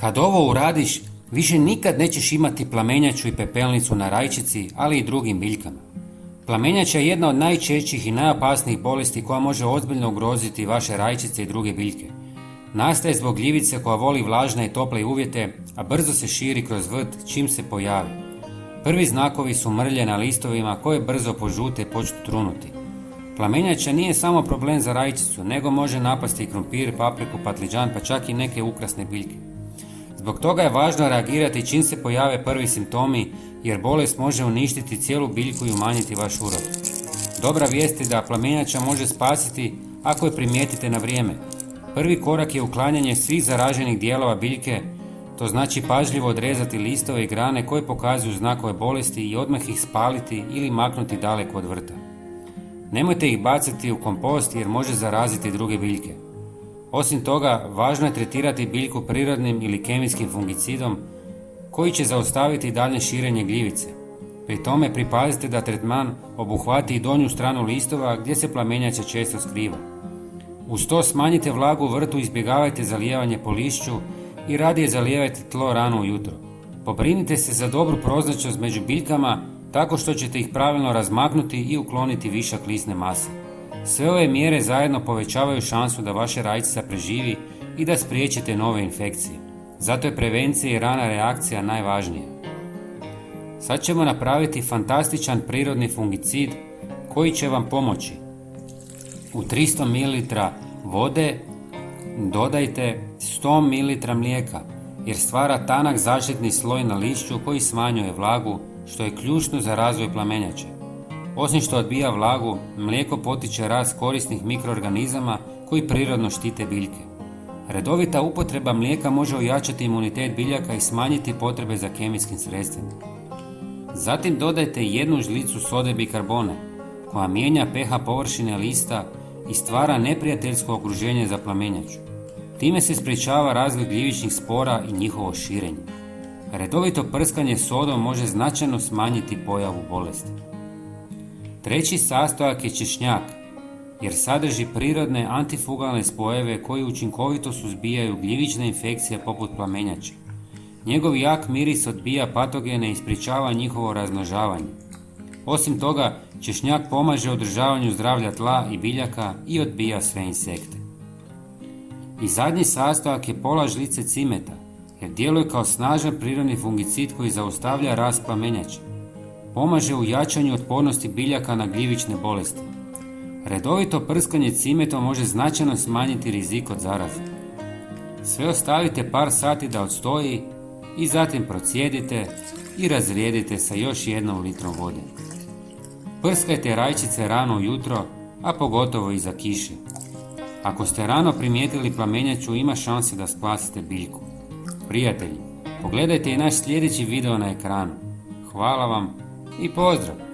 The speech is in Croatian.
Kad ovo uradiš, više nikad nećeš imati plamenjaču i pepelnicu na rajčici, ali i drugim biljkama. Plamenjača je jedna od najčešćih i najopasnijih bolesti koja može ozbiljno ugroziti vaše rajčice i druge biljke. Nastaje zbog gljivice koja voli vlažne i tople uvjete, a brzo se širi kroz vrt čim se pojavi. Prvi znakovi su mrlje na listovima koje brzo požute i počnu trunuti. Plamenjača nije samo problem za rajčicu, nego može napasti i krumpir, papriku, patliđan, pa čak i neke ukrasne biljke. Zbog toga je važno reagirati čim se pojave prvi simptomi, jer bolest može uništiti cijelu biljku i umanjiti vaš urod. Dobra vijest je da plamenjača može spasiti ako je primijetite na vrijeme. Prvi korak je uklanjanje svih zaraženih dijelova biljke, to znači pažljivo odrezati listove i grane koje pokazuju znakove bolesti i odmah ih spaliti ili maknuti daleko od vrta. Nemojte ih bacati u kompost jer može zaraziti druge biljke. Osim toga, važno je tretirati biljku prirodnim ili kemijskim fungicidom koji će zaustaviti daljnje širenje gljivice. Pri tome pripazite da tretman obuhvati i donju stranu listova gdje se plamenjača često skriva. Uz to smanjite vlagu u vrtu i izbjegavajte zalijevanje po lišću i radije zalijevajte tlo rano ujutro. Pobrinite se za dobru prozračnost među biljkama tako što ćete ih pravilno razmaknuti i ukloniti višak lisne mase. Sve ove mjere zajedno povećavaju šansu da vaša rajčica preživi i da spriječite nove infekcije. Zato je prevencija i rana reakcija najvažnija. Sad ćemo napraviti fantastičan prirodni fungicid koji će vam pomoći. U 300 ml vode dodajte 100 ml mlijeka jer stvara tanak zaštitni sloj na lišću koji smanjuje vlagu, što je ključno za razvoj plamenjače. Osim što odbija vlagu, mlijeko potiče rast korisnih mikroorganizama koji prirodno štite biljke. Redovita upotreba mlijeka može ojačati imunitet biljaka i smanjiti potrebe za kemijskim sredstvima. Zatim dodajte 1 žlicu sode bikarbone koja mijenja pH površine lista i stvara neprijateljsko okruženje za plamenjaču. Time se sprječava razvoj gljivičnih spora i njihovo širenje. Redovito prskanje sodom može značajno smanjiti pojavu bolesti. Treći sastojak je češnjak, jer sadrži prirodne antifugalne spojeve koji učinkovito suzbijaju gljivične infekcije poput plamenjače. Njegov jak miris odbija patogene i sprječava njihovo razmnožavanje. Osim toga, češnjak pomaže održavanju zdravlja tla i biljaka i odbija sve insekte. I zadnji sastojak je pola žlice cimeta, jer djeluje kao snažan prirodni fungicid koji zaustavlja rast plamenjače. Pomaže u jačanju otpornosti biljaka na gljivične bolesti. Redovito prskanje cimetom može značajno smanjiti rizik od zaraze. Sve ostavite par sati da odstoji i zatim procijedite i razrijedite sa još 1 litrom vode. Prskajte rajčice rano ujutro, a pogotovo iza kiše. Ako ste rano primijetili plamenjaču, ima šanse da spasite biljku. Prijatelji, pogledajte i naš sljedeći video na ekranu. Hvala vam i pozdrav!